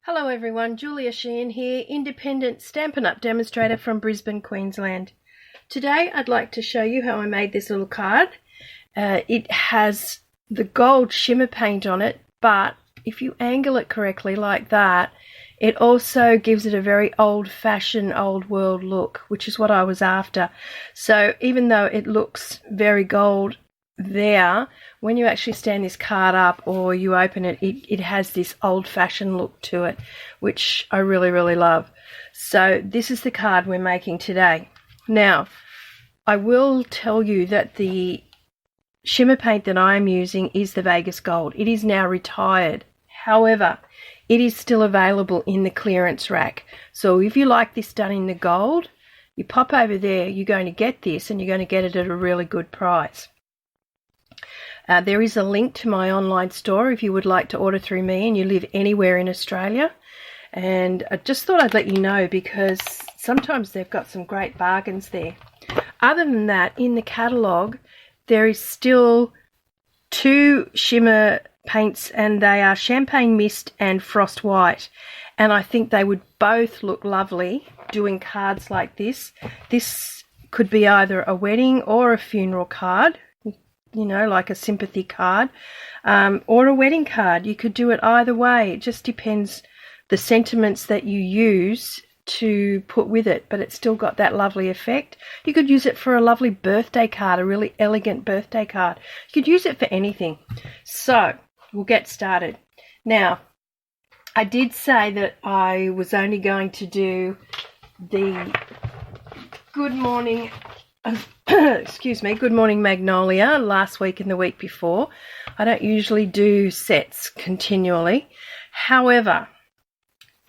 Hello everyone, Sheehan here, independent Stampin' Up demonstrator from Brisbane, Queensland. Today I'd like to show you how I made this little card. It has the gold shimmer paint on it, but if you angle it correctly like that, it also gives it a very old-fashioned, old-world look, which is what I was after. So even though it looks very gold there, when you actually stand this card up or you open it, it has this old-fashioned look to it, which I really love. So this is the card we're making today. Now, I will tell you that the shimmer paint that I'm using is the Vegas Gold. It is now retired. However, it is still available in the clearance rack. So if you like this done in the gold, you pop over there, you're going to get this and you're going to get it at a really good price. There is a link to my online store if you would like to order through me and you live anywhere in Australia. And I just thought I'd let you know because sometimes they've got some great bargains there. Other than that, in the catalogue, there is still two shimmer paints and they are Champagne Mist and Frost White. And I think they would both look lovely doing cards like this. This could be either a wedding or a funeral card, you know, like a sympathy card, or a wedding card. You could do it either way. It just depends the sentiments that you use to put with it, but it's still got that lovely effect. You could use it for a lovely birthday card, a really elegant birthday card. You could use it for anything. So we'll get started. Now, I did say that I was only going to do the Good Morning excuse me, Good Morning Magnolia last week and the week before. I don't usually do sets continually. However,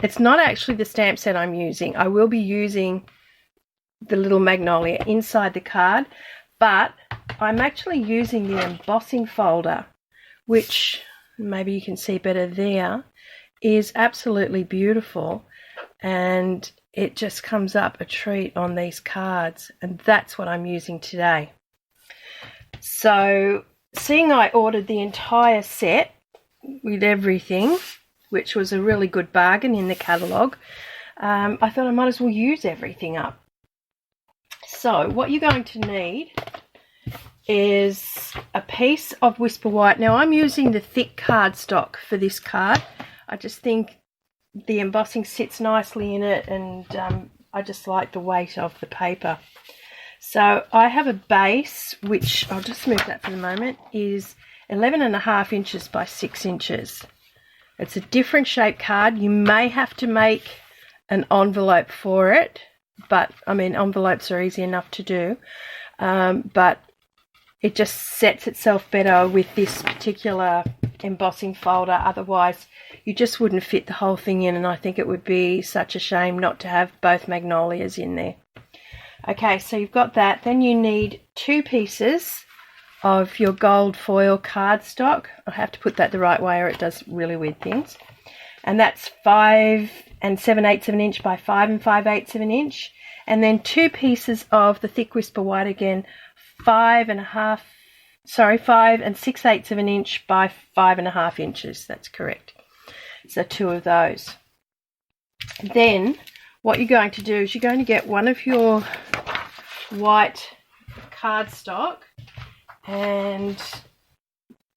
it's not actually the stamp set I'm using. I will be using the little Magnolia inside the card, but I'm actually using the embossing folder, which maybe you can see better there, is absolutely beautiful, and it just comes up a treat on these cards, and that's what I'm using today. So, seeing I ordered the entire set with everything, which was a really good bargain in the catalogue, I thought I might as well use everything up. So, what you're going to need is a piece of Whisper White. Now, I'm using the thick cardstock for this card. I just think the embossing sits nicely in it, and I just like the weight of the paper. So I have a base, which I'll just move that for the moment, is 11.5 inches by 6 inches. It's a different shape card. You may have to make an envelope for it, but I mean, envelopes are easy enough to do, but it just sets itself better with this particular embossing folder. Otherwise you just wouldn't fit the whole thing in, and I think it would be such a shame not to have both Magnolias in there. Okay, so you've got that. Then you need 2 pieces of your gold foil cardstock. I have to put that the right way or it does really weird things. And that's 5 7/8 of an inch by 5 5/8 of an inch. And then 2 pieces of the thick Whisper White again, 5 6/8 of an inch by 5.5 inches. That's correct. So 2 of those. Then what you're going to do is you're going to get one of your white cardstock and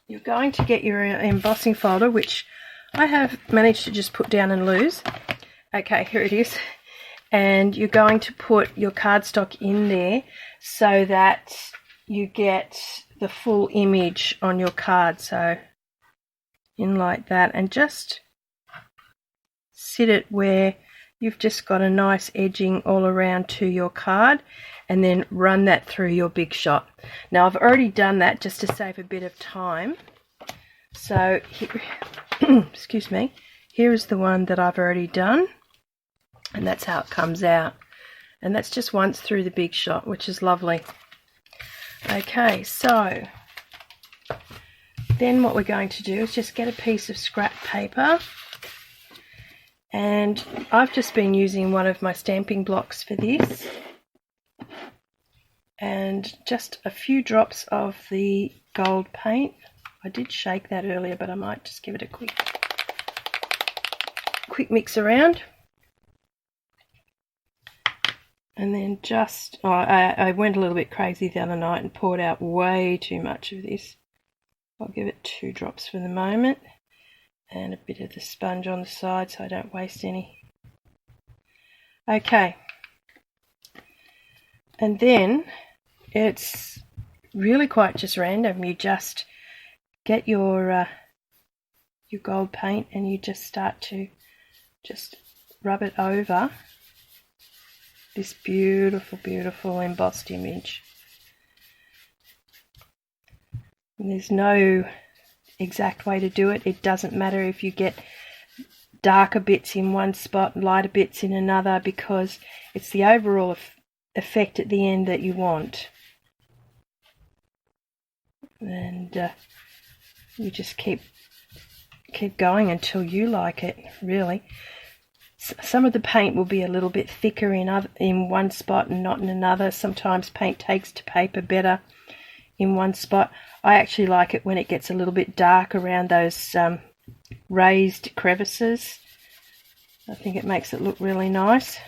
you're going to get your embossing folder, which I have managed to just put down and lose. Okay, here it is. And you're going to put your cardstock in there so that you get the full image on your card. So in like that, and just sit it where you've just got a nice edging all around to your card, and then run that through your big shot. Now I've already done that just to save a bit of time. So here, excuse me, here is the one that I've already done, and that's how it comes out. And that's just once through the big shot, which is lovely. Okay, so then what we're going to do is just get a piece of scrap paper, and I've just been using one of my stamping blocks for this, and just a few drops of the gold paint. I did shake that earlier, but I might just give it a quick quick mix around. And then just, I went a little bit crazy the other night and poured out way too much of this. I'll give it 2 drops for the moment. And a bit of the sponge on the side so I don't waste any. Okay. And then it's really quite just random. You just get your gold paint and you just start to just rub it over this beautiful, beautiful embossed image. And there's no exact way to do it. It doesn't matter if you get darker bits in one spot and lighter bits in another, because it's the overall effect at the end that you want. And you just keep going until you like it, really. Some of the paint will be a little bit thicker in one spot and not in another. Sometimes paint takes to paper better in one spot. I actually like it when it gets a little bit dark around those raised crevices. I think it makes it look really nice.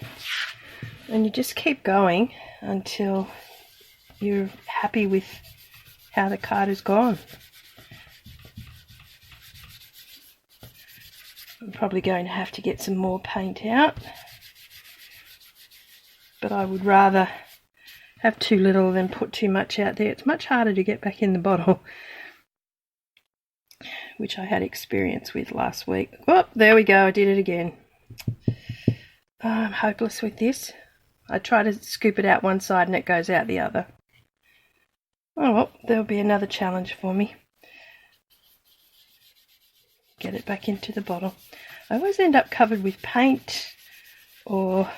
And you just keep going until you're happy with how the card has gone. I'm probably going to have to get some more paint out, but I would rather have too little than put too much out there. It's much harder to get back in the bottle, which I had experience with last week. Oh, there we go, I did it again. I'm hopeless with this. I try to scoop it out one side and it goes out the other. Oh well, there'll be another challenge for me. Get it back into the bottle. I always end up covered with paint or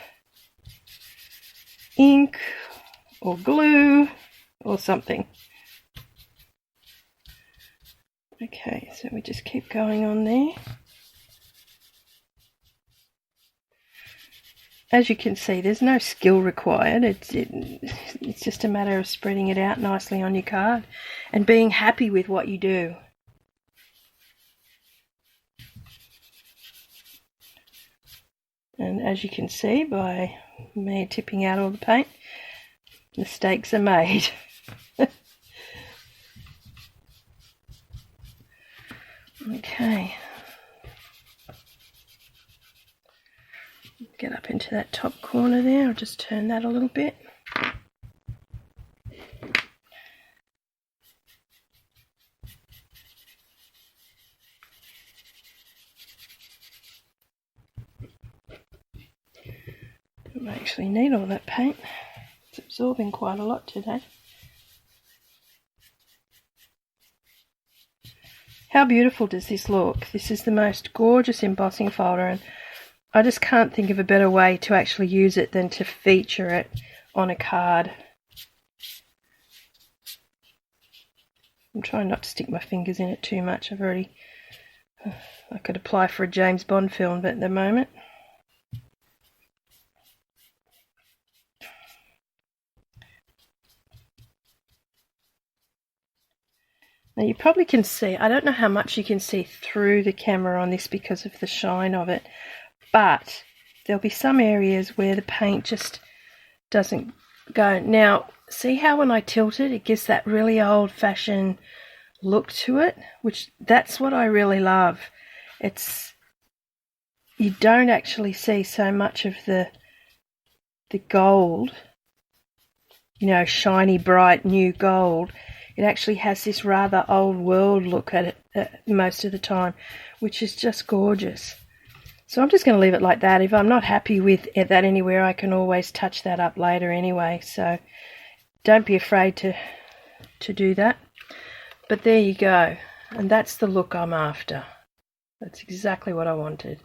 ink or glue or something. Okay, so we just keep going on there. As you can see, there's no skill required. It's just a matter of spreading it out nicely on your card and being happy with what you do. And as you can see by me tipping out all the paint, mistakes are made. Okay. Get up into that top corner there. I'll just turn that a little bit. Don't actually need all that paint. It's absorbing quite a lot today. How beautiful does this look? This is the most gorgeous embossing folder, and I just can't think of a better way to actually use it than to feature it on a card. I'm trying not to stick my fingers in it too much. I could apply for a James Bond film, but at the moment. Now you probably can see, I don't know how much you can see through the camera on this because of the shine of it, but there'll be some areas where the paint just doesn't go. Now, see how when I tilt it, it gives that really old-fashioned look to it, which that's what I really love. You don't actually see so much of the gold, you know, shiny, bright, new gold. It actually has this rather old world look at it most of the time, which is just gorgeous. So I'm just going to leave it like that. If I'm not happy with that anywhere, I can always touch that up later anyway. So don't be afraid to do that. But there you go. And that's the look I'm after. That's exactly what I wanted.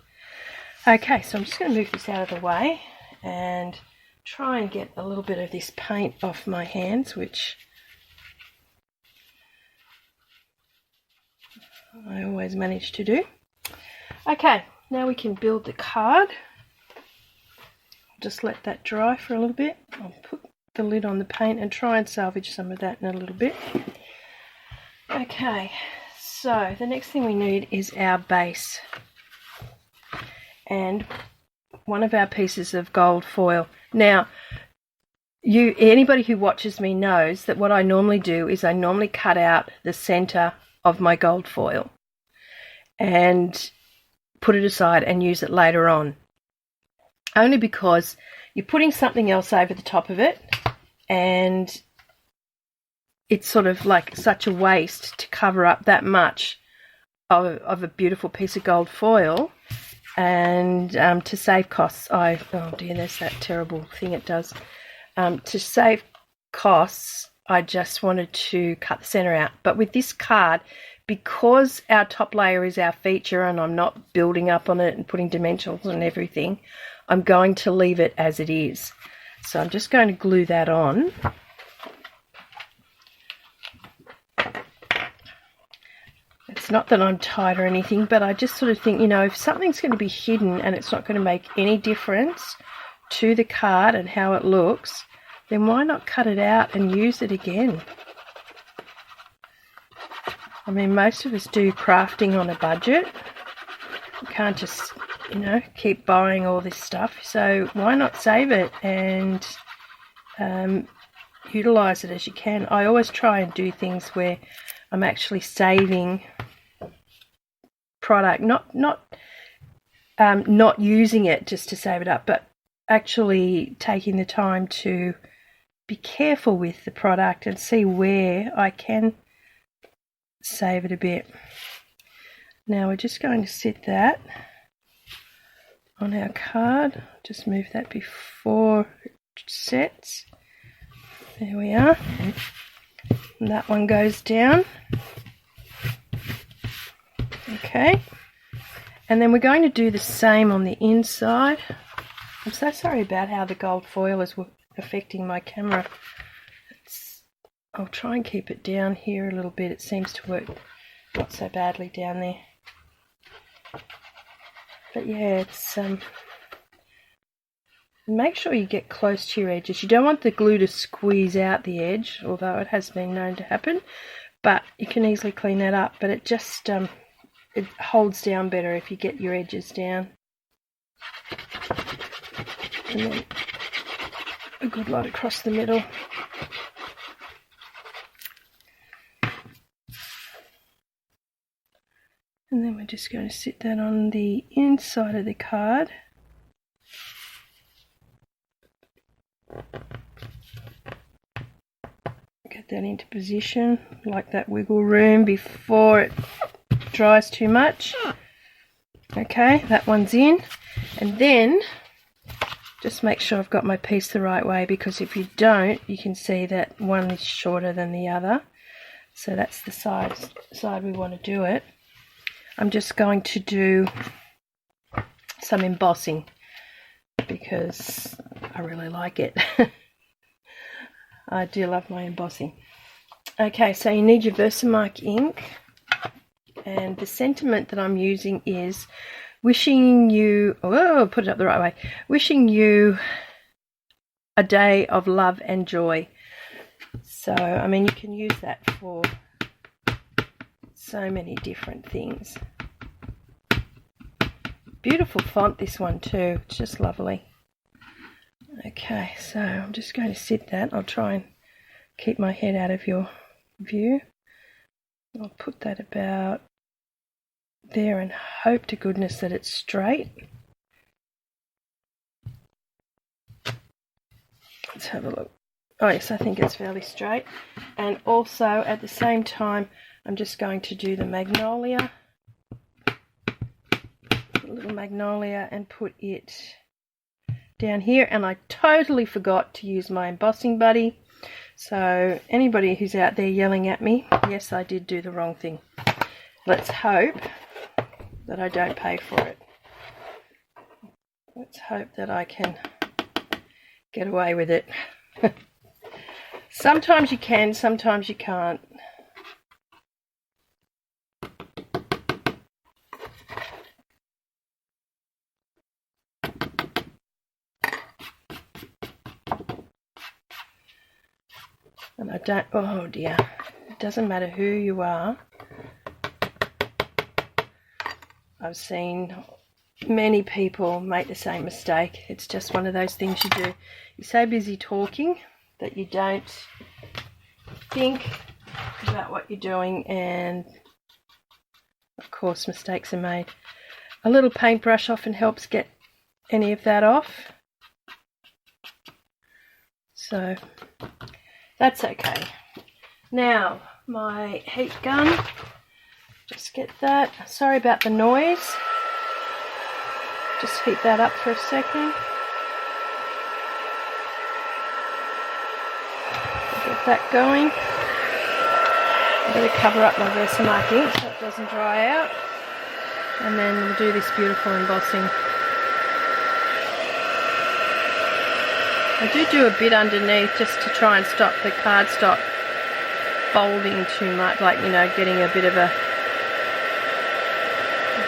Okay, so I'm just going to move this out of the way and try and get a little bit of this paint off my hands, which I always manage to do. Okay, now we can build the card. Just let that dry for a little bit. I'll put the lid on the paint and try and salvage some of that in a little bit. Okay, so the next thing we need is our base. and one of our pieces of gold foil. Now, anybody who watches me knows that what I normally do is I normally cut out the center of my gold foil and put it aside and use it later on, only because you're putting something else over the top of it, and it's sort of like such a waste to cover up that much of a beautiful piece of gold foil. And to save costs, oh dear, there's that terrible thing it does. To save costs, I just wanted to cut the center out. But with this card, because our top layer is our feature and I'm not building up on it and putting dimensionals and everything, I'm going to leave it as it is. So I'm just going to glue that on. It's not that I'm tight or anything, but I just sort of think, you know, if something's going to be hidden and it's not going to make any difference to the card and how it looks, then why not cut it out and use it again? I mean, most of us do crafting on a budget. You can't just, you know, keep buying all this stuff. So why not save it and utilize it as you can? I always try and do things where I'm actually saving product, not using it just to save it up, but actually taking the time to be careful with the product and see where I can save it a bit. Now we're just going to sit that on our card. Just move that before it sets. There we are. And that one goes down. Okay. And then we're going to do the same on the inside. I'm so sorry about how the gold foil is affecting my camera. I'll try and keep it down here a little bit. It seems to work not so badly down there. But yeah, it's make sure you get close to your edges. You don't want the glue to squeeze out the edge, although it has been known to happen. But you can easily clean that up. But it just it holds down better if you get your edges down. And then a good lot across the middle. And then we're just going to sit that on the inside of the card. Get that into position, like that wiggle room before it dries too much. Okay, that one's in. And then just make sure I've got my piece the right way, because if you don't, you can see that one is shorter than the other. So that's the side we want to do it. I'm just going to do some embossing because I really like it. I do love my embossing. Okay, so you need your VersaMark ink, and the sentiment that I'm using is wishing you, put it up the right way, wishing you a day of love and joy. So, I mean, you can use that for so many different things. Beautiful font, this one too. It's just lovely. Okay, so I'm just going to sit that. I'll try and keep my head out of your view. I'll put that about there and hope to goodness that it's straight. Let's have a look. Oh yes, I think it's fairly straight. And also at the same time, I'm just going to do the Magnolia, a little Magnolia, and put it down here. And I totally forgot to use my embossing buddy. So anybody who's out there yelling at me, yes, I did do the wrong thing. Let's hope that I don't pay for it. Let's hope that I can get away with it. Sometimes you can, sometimes you can't. And I don't, oh dear, it doesn't matter who you are. I've seen many people make the same mistake. It's just one of those things you do. You're so busy talking that you don't think about what you're doing, and of course mistakes are made. A little paintbrush often helps get any of that off, so that's okay. Now my heat gun, just get that, sorry about the noise, just heat that up for a second. Get that going. I'm going to cover up my VersaMark ink so it doesn't dry out, and then we'll do this beautiful embossing. I do a bit underneath just to try and stop the cardstock folding too much, like, you know, getting a bit of a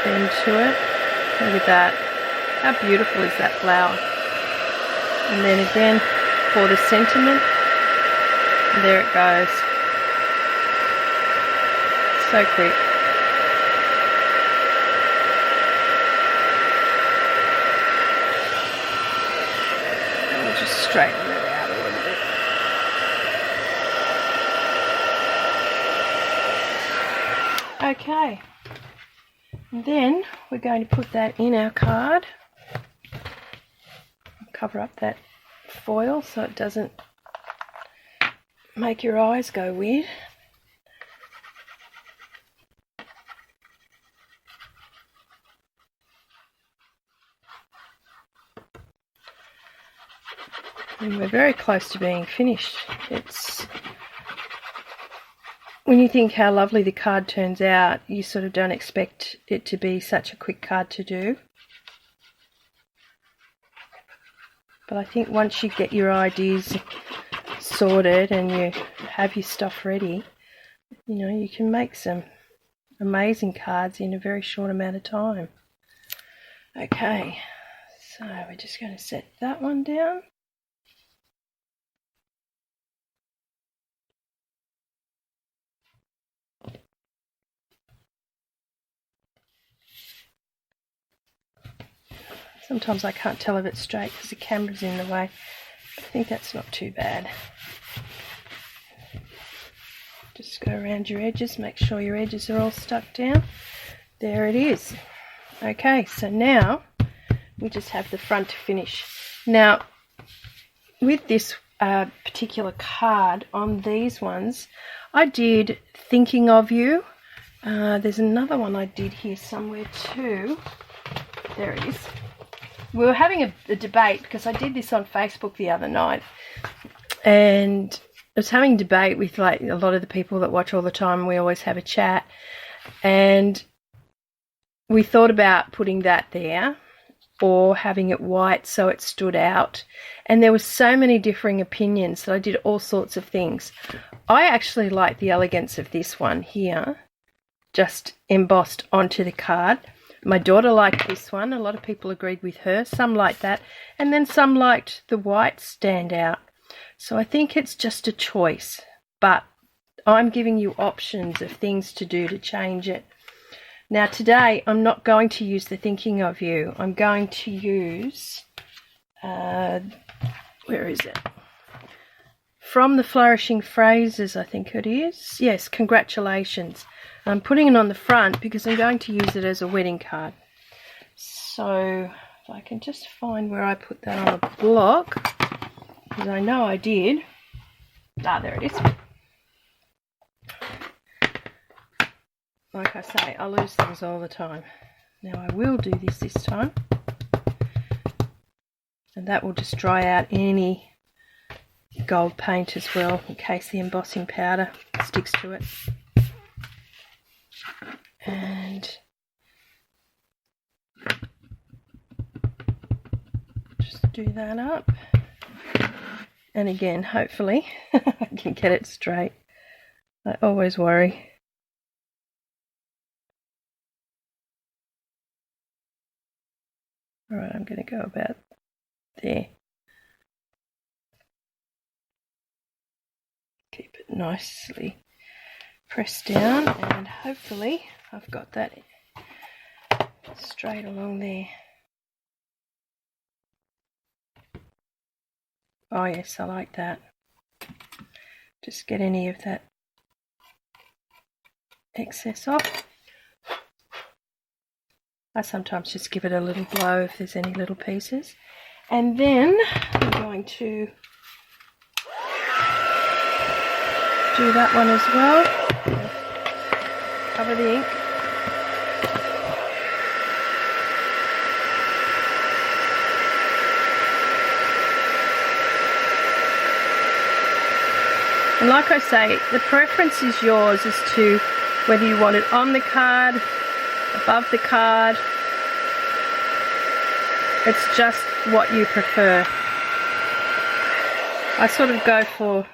bend to it. Look at that. How beautiful is that flower? And then again for the sentiment, and there it goes. So quick. And we'll just straighten it out a little bit. Okay. And then we're going to put that in our card. Cover up that foil so it doesn't make your eyes go weird. And we're very close to being finished. It's when you think how lovely the card turns out, you sort of don't expect it to be such a quick card to do. But I think once you get your ideas sorted and you have your stuff ready, you know, you can make some amazing cards in a very short amount of time. Okay, so we're just going to set that one down. Sometimes I can't tell if it's straight because the camera's in the way. I think that's not too bad. Just go around your edges, make sure your edges are all stuck down. There it is. Okay, so now we just have the front to finish. Now, with this particular card on these ones, I did Thinking of You. There's another one I did here somewhere too. There it is. We were having a debate because I did this on Facebook the other night, and I was having a debate with like a lot of the people that watch all the time, and we always have a chat, and we thought about putting that there or having it white so it stood out, and there were so many differing opinions that I did all sorts of things. I actually like the elegance of this one here, just embossed onto the card. My daughter liked this one. A lot of people agreed with her. Some liked that. And then some liked the white standout. So I think it's just a choice. But I'm giving you options of things to do to change it. Now today I'm not going to use the Thinking of You. I'm going to use, where is it? From the Flourishing Phrases, I think it is. Yes, Congratulations. I'm putting it on the front because I'm going to use it as a wedding card. So if I can just find where I put that on a block, because I know I did. Ah, there it is. Like I say, I lose things all the time. Now I will do this time. And that will just dry out any gold paint as well, in case the embossing powder sticks to it. And just do that up, and again hopefully I can get it straight. I always worry. Alright, I'm going to go about there. Keep it nicely pressed down, and hopefully I've got that straight along there. Oh yes, I like that. Just get any of that excess off. I sometimes just give it a little blow if there's any little pieces. And then I'm going to do that one as well. Cover the ink. And like I say, the preference is yours as to whether you want it on the card, above the card. It's just what you prefer. I sort of go for,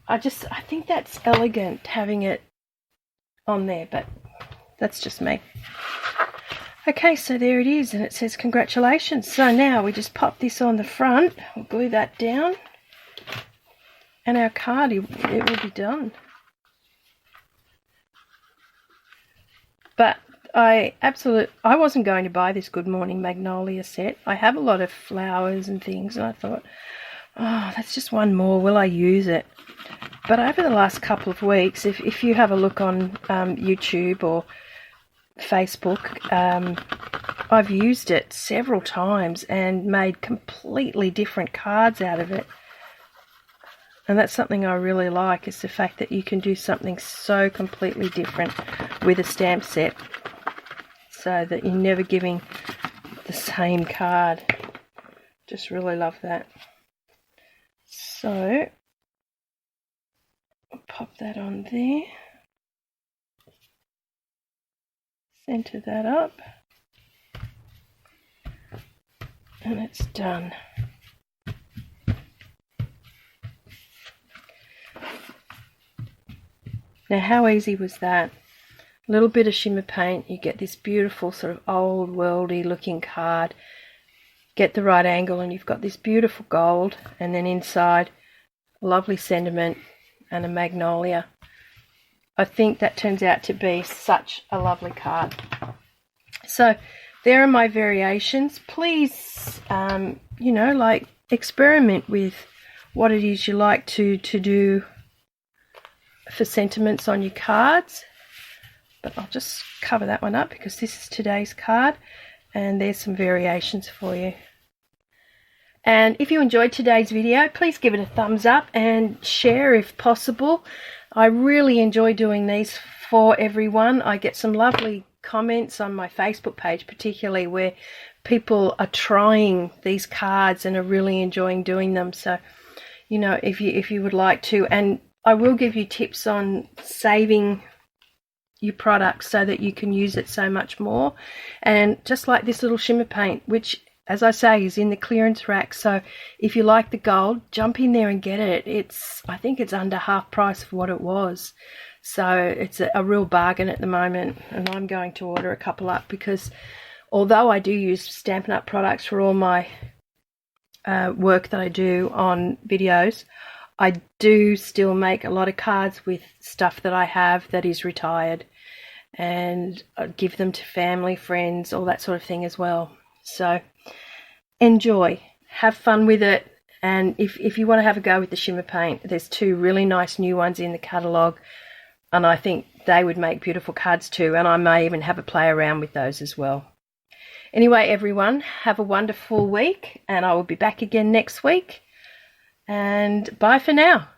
I think that's elegant having it on there, but that's just me. Okay, so there it is, and it says congratulations. So now we just pop this on the front, we'll glue that down, and our card, it will be done. But I wasn't going to buy this Good Morning Magnolia set. I have a lot of flowers and things, and I thought, oh, that's just one more, will I use it? But over the last couple of weeks, if you have a look on YouTube or Facebook, I've used it several times and made completely different cards out of it. And that's something I really like, is the fact that you can do something so completely different with a stamp set, so that you're never giving the same card. Just really love that. So I'll pop that on there, center that up, and it's done. Now, how easy was that? A little bit of shimmer paint, you get this beautiful sort of old worldy looking card. Get the right angle and you've got this beautiful gold, and then inside lovely sentiment and a magnolia. I think that turns out to be such a lovely card. So there are my variations. Please, you know, like, experiment with what it is you like to do for sentiments on your cards. But I'll just cover that one up because this is today's card, and there's some variations for you. And if you enjoyed today's video, please give it a thumbs up and share if possible. I really enjoy doing these for everyone. I get some lovely comments on my Facebook page, particularly, where people are trying these cards and are really enjoying doing them. So, you know, if you would like to, and I will give you tips on saving your product so that you can use it so much more. And just like this little shimmer paint, which, as I say, is in the clearance rack. So if you like the gold, jump in there and get it. I think it's under half price of what it was. So it's a real bargain at the moment. And I'm going to order a couple up, because although I do use Stampin' Up products for all my work that I do on videos, I do still make a lot of cards with stuff that I have that is retired, and I give them to family, friends, all that sort of thing as well. So enjoy, have fun with it, and if you want to have a go with the shimmer paint, there's two really nice new ones in the catalogue, and I think they would make beautiful cards too, and I may even have a play around with those as well. Anyway, everyone, have a wonderful week, and I will be back again next week. And bye for now.